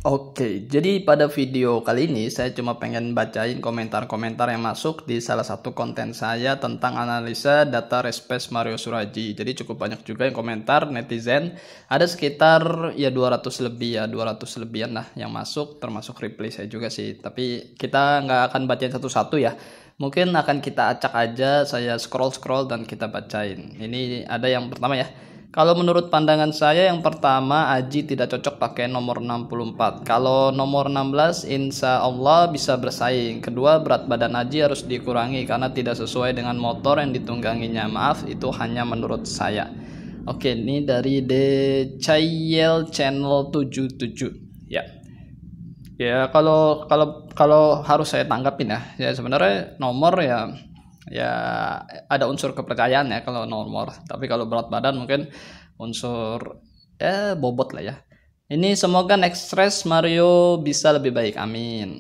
Oke, jadi pada video kali ini saya cuma pengen bacain komentar-komentar yang masuk di salah satu konten saya tentang analisa data Respace Mario Suraji. Jadi cukup banyak juga yang komentar netizen. Ada sekitar ya 200 lebih ya, 200 lebihan lah yang masuk, termasuk reply saya juga sih. Tapi kita nggak akan bacain satu-satu ya. Mungkin akan kita acak aja, saya scroll-scroll dan kita bacain. Ini ada yang pertama ya. Kalau menurut pandangan saya yang pertama Aji tidak cocok pakai nomor 64. Kalau nomor 16 insya Allah bisa bersaing. Kedua, berat badan Aji harus dikurangi karena tidak sesuai dengan motor yang ditungganginya. Maaf, itu hanya menurut saya. Oke, ini dari The Chayel Channel 77. Ya. Ya, kalau harus saya tanggapin ya. Ya sebenarnya nomor ya ada unsur kepercayaan ya kalau nomor, tapi kalau berat badan mungkin unsur bobot lah ya. Ini semoga next race Mario bisa lebih baik, amin.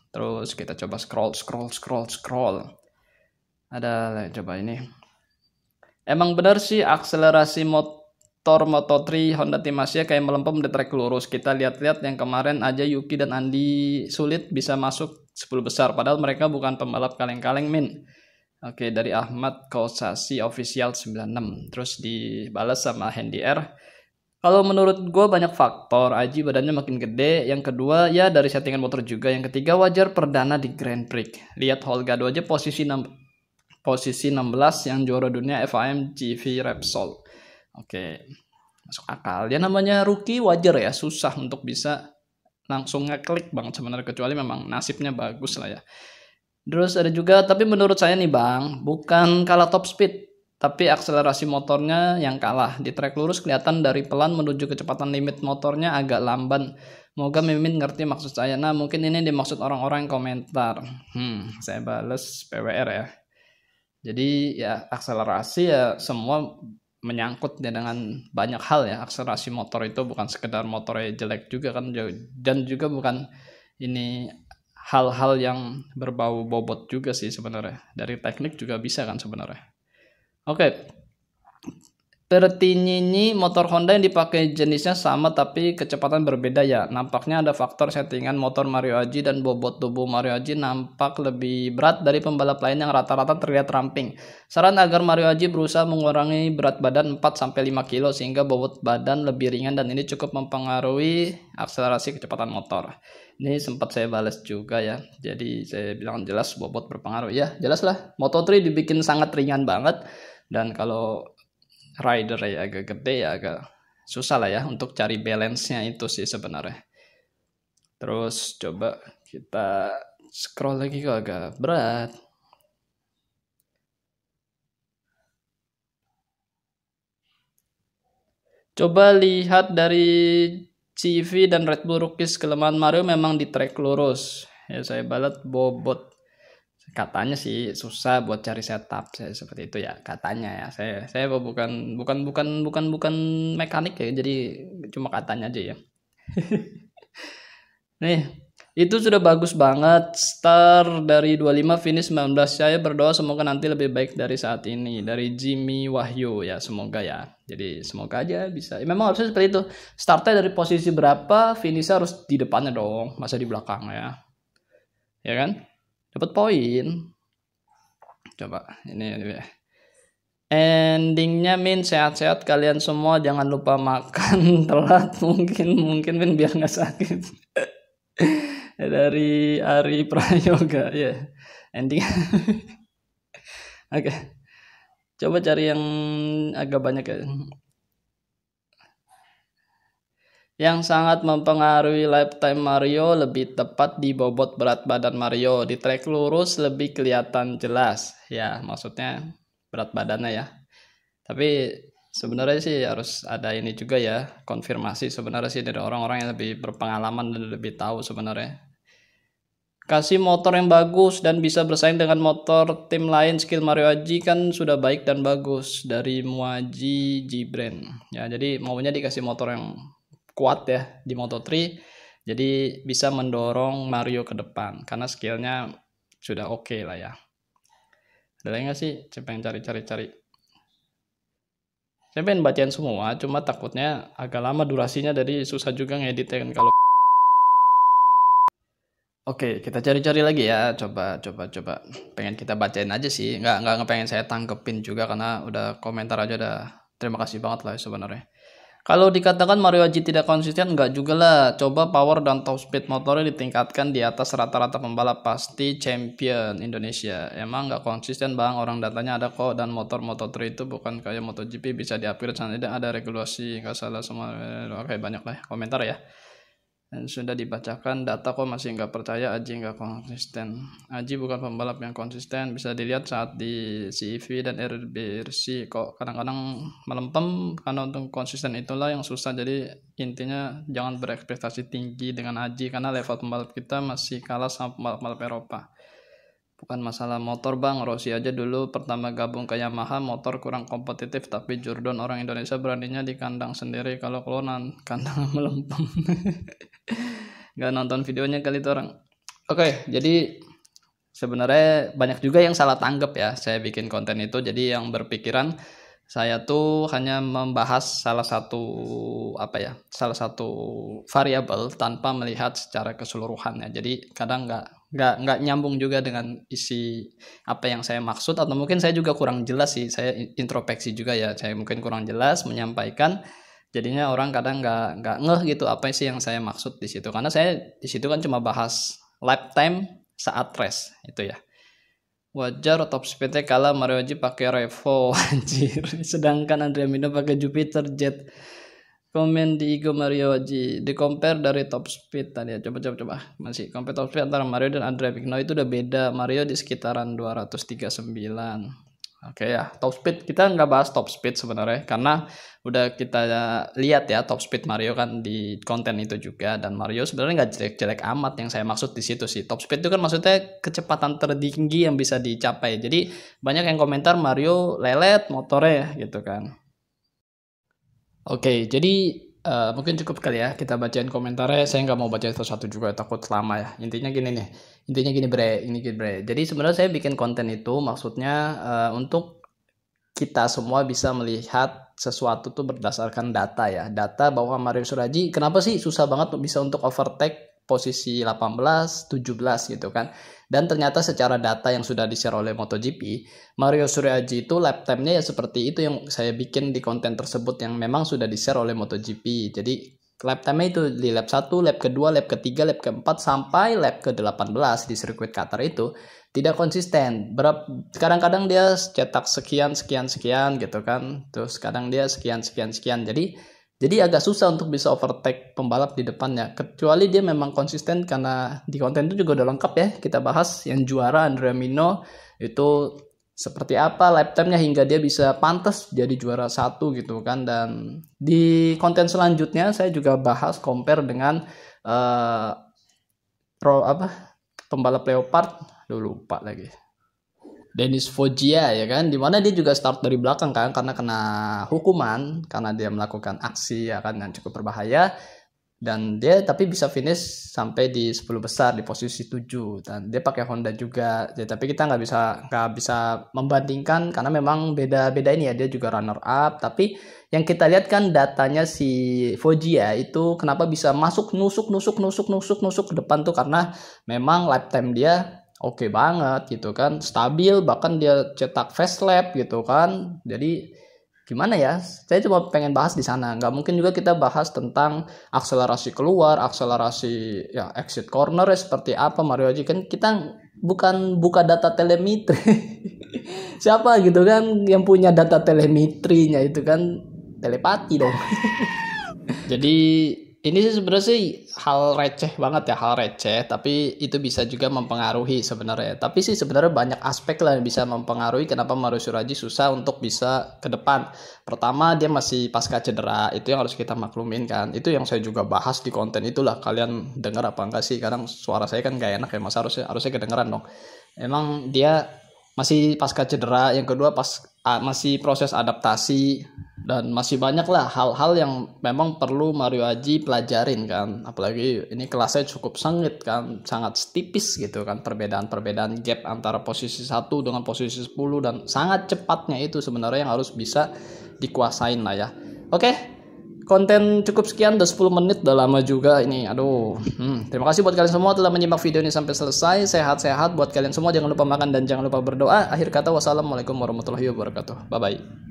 Terus kita coba scroll. Ada coba ini. Emang benar sih akselerasi motor Moto3 Honda Team Asia kayak melempem di trek lurus. Kita lihat-lihat yang kemarin aja Yuki dan Andi sulit bisa masuk 10 besar padahal mereka bukan pembalap kaleng-kaleng min. Oke, dari Ahmad Kosasi Official 96. Terus dibalas sama Handy R. Kalau menurut gue banyak faktor. Aji badannya makin gede. Yang kedua ya dari settingan motor juga. Yang ketiga wajar perdana di Grand Prix. Lihat Holgado aja posisi 16 yang juara dunia FIM GV Repsol. Oke, masuk akal. Ya namanya rookie wajar ya. Susah untuk bisa langsung ngeklik banget sebenarnya. Kecuali memang nasibnya bagus lah ya. Terus ada juga, tapi menurut saya nih bang, bukan kalah top speed, tapi akselerasi motornya yang kalah. Di trek lurus kelihatan dari pelan menuju kecepatan limit motornya agak lamban. Moga Mimin ngerti maksud saya. Nah mungkin ini dimaksud orang-orang yang komentar. Saya bales PWR ya. Jadi ya akselerasi ya semua menyangkut ya dengan banyak hal ya. Akselerasi motor itu bukan sekedar motornya jelek juga kan, dan juga bukan ini hal-hal yang berbau bobot juga sih sebenarnya. Dari teknik juga bisa kan sebenarnya. Oke. Pertinyinyi motor Honda yang dipakai jenisnya sama tapi kecepatan berbeda ya. Nampaknya ada faktor settingan motor Mario Aji dan bobot tubuh Mario Aji nampak lebih berat dari pembalap lain yang rata-rata terlihat ramping. Saran agar Mario Aji berusaha mengurangi berat badan 4-5 kilo sehingga bobot badan lebih ringan dan ini cukup mempengaruhi akselerasi kecepatan motor. Ini sempat saya balas juga ya. Jadi saya bilang jelas bobot berpengaruh. Ya jelas lah. Moto3 dibikin sangat ringan banget. Dan kalau rider ya agak gede ya agak susah lah ya untuk cari balance-nya itu sih sebenarnya. Terus coba kita scroll lagi kok agak berat. Coba lihat dari CV dan Red Bull Rookies, kelemahan Mario memang di trek lurus. Ya saya balat bobot. Katanya sih susah buat cari setup saya seperti itu ya katanya ya. Saya bukan mekanik ya, jadi cuma katanya aja ya. Nih, itu sudah bagus banget. Star dari 25 finish 19. Saya berdoa semoga nanti lebih baik dari saat ini. Dari Jimmy Wahyu ya, semoga ya. Jadi semoga aja bisa. Ya, memang harusnya seperti itu. Startnya dari posisi berapa, finishnya harus di depannya dong, masa di belakang ya. Ya kan? Dapat poin. Coba ini ya. Endingnya Min sehat-sehat kalian semua, jangan lupa makan telat mungkin Min biar nggak sakit. Dari Ari Prayoga ya. Ending. Oke. Coba cari yang agak banyak ya. Yang sangat mempengaruhi lifetime Mario lebih tepat di bobot berat badan Mario. Di trek lurus lebih kelihatan jelas. Ya, maksudnya berat badannya ya. Tapi sebenarnya sih harus ada ini juga ya, konfirmasi sebenarnya sih dari orang-orang yang lebih berpengalaman dan lebih tahu sebenarnya. Kasih motor yang bagus dan bisa bersaing dengan motor tim lain. Skill Mario Aji kan sudah baik dan bagus. Dari Muaji Jibren. Ya, jadi maunya dikasih motor yang kuat ya di Moto3, jadi bisa mendorong Mario ke depan karena skillnya sudah oke lah ya. Ada lagi nggak sih? Saya pengen cari. Saya pengen bacain semua, cuma takutnya agak lama durasinya, jadi susah juga ngeditnya kan kalau Oke, kita cari-cari lagi ya. Coba. Pengen kita bacain aja sih. Nggak pengen saya tangkepin juga karena udah komentar aja udah. Terima kasih banget lah sebenarnya. Kalau dikatakan Mario Haji tidak konsisten, nggak juga lah. Coba power dan top speed motornya ditingkatkan di atas rata-rata pembalap, pasti champion Indonesia. Emang nggak konsisten bang, orang datanya ada kok, dan motor Moto3 itu bukan kayak MotoGP bisa di-upgrade, tidak ada regulasi, nggak salah semua. Oke, banyak lah komentar ya. Dan sudah dibacakan, data kok masih nggak percaya, Aji nggak konsisten. Aji bukan pembalap yang konsisten, bisa dilihat saat di CEV dan RBRC kok kadang-kadang melempem, karena untuk konsisten itulah yang susah. Jadi intinya jangan berekspektasi tinggi dengan Aji karena level pembalap kita masih kalah sama pembalap Eropa. Bukan masalah motor bang, Rossi aja dulu pertama gabung ke Yamaha motor kurang kompetitif, tapi Jordan orang Indonesia beraninya di kandang sendiri, kalau keluar kandang melempem. Nggak nonton videonya kali itu orang. Oke, jadi sebenarnya banyak juga yang salah tanggap ya saya bikin konten itu. Jadi yang berpikiran saya tuh hanya membahas salah satu variabel tanpa melihat secara keseluruhannya. Jadi kadang nggak nyambung juga dengan isi apa yang saya maksud, atau mungkin saya juga kurang jelas sih. Saya introspeksi juga ya, saya mungkin kurang jelas menyampaikan. Jadinya orang kadang nggak ngeh gitu apa sih yang saya maksud di situ, karena saya di situ kan cuma bahas lifetime saat race itu ya. Wajar top speednya kalah Mario Haji pakai Revo anjir. Sedangkan Andrea Mino pakai Jupiter Jet. Komen di IG Mario Haji, di compare dari top speed tadi ya. Coba. Masih compare top speed antara Mario dan Andrea Mino itu udah beda. Mario di sekitaran 239. Oke ya, top speed kita nggak bahas top speed sebenarnya karena udah kita lihat ya top speed Mario kan di konten itu juga, dan Mario sebenarnya nggak jelek-jelek amat. Yang saya maksud di situ sih top speed itu kan maksudnya kecepatan tertinggi yang bisa dicapai. Jadi banyak yang komentar Mario lelet motornya gitu kan. Oke, jadi mungkin cukup kali ya kita bacain komentarnya. Saya nggak mau baca satu-satu juga, takut lama ya. Intinya gini bre. Jadi sebenarnya saya bikin konten itu maksudnya untuk kita semua bisa melihat sesuatu tuh berdasarkan data ya. Data bahwa Mario Suryaji kenapa sih susah banget bisa untuk overtake posisi 18, 17 gitu kan. Dan ternyata secara data yang sudah di-share oleh MotoGP, Mario Suryaji itu lap time-nya ya seperti itu yang saya bikin di konten tersebut yang memang sudah di-share oleh MotoGP. Jadi lap time-nya itu di lap 1, lap kedua, lap ketiga, lap keempat, sampai lap ke-18 di sirkuit Qatar itu tidak konsisten. Kadang-kadang dia cetak sekian gitu kan. Terus kadang dia sekian. Jadi agak susah untuk bisa overtake pembalap di depannya. Kecuali dia memang konsisten, karena di konten itu juga udah lengkap ya. Kita bahas yang juara Andrea Mino itu seperti apa lap time-nya hingga dia bisa pantas jadi juara 1 gitu kan. Dan di konten selanjutnya saya juga bahas compare dengan pembalap Leopard, lupa lagi, Denis Foggia ya kan, dimana dia juga start dari belakang kan karena kena hukuman karena dia melakukan aksi ya kan yang cukup berbahaya, dan dia tapi bisa finish sampai di 10 besar di posisi 7, dan dia pakai Honda juga ya, tapi kita nggak bisa membandingkan karena memang beda ini ya. Dia juga runner up, tapi yang kita lihat kan datanya si Foggia itu kenapa bisa masuk nusuk ke depan tuh karena memang lifetime dia oke banget gitu kan, stabil, bahkan dia cetak fast lap gitu kan. Jadi gimana ya, saya cuma pengen bahas di sana. Nggak mungkin juga kita bahas tentang akselerasi keluar, akselerasi ya exit corner seperti apa Mario Haji, kan kita bukan buka data telemetri. Siapa gitu kan yang punya data telemetrinya, itu kan telepati dong. Jadi ini sih sebenarnya sih hal receh banget ya, tapi itu bisa juga mempengaruhi sebenarnya. Tapi sih sebenarnya banyak aspek lah yang bisa mempengaruhi kenapa Mario Suryaji susah untuk bisa ke depan. Pertama, dia masih pasca cedera, itu yang harus kita maklumin kan. Itu yang saya juga bahas di konten itulah. Kalian dengar apa enggak sih? Kadang suara saya kan gak enak ya, masa harusnya kedengeran dong. Emang dia masih pasca cedera, yang kedua masih proses adaptasi, dan masih banyak lah hal-hal yang memang perlu Mario Haji pelajarin kan. Apalagi ini kelasnya cukup sengit kan, sangat tipis gitu kan, perbedaan gap antara posisi 1 dengan posisi 10, dan sangat cepatnya itu sebenarnya yang harus bisa dikuasain lah ya. Oke, konten cukup sekian, udah 10 menit, udah lama juga ini. Aduh. Terima kasih buat kalian semua telah menyimak video ini sampai selesai. Sehat-sehat buat kalian semua, jangan lupa makan dan jangan lupa berdoa. Akhir kata, wassalamualaikum warahmatullahi wabarakatuh. Bye bye.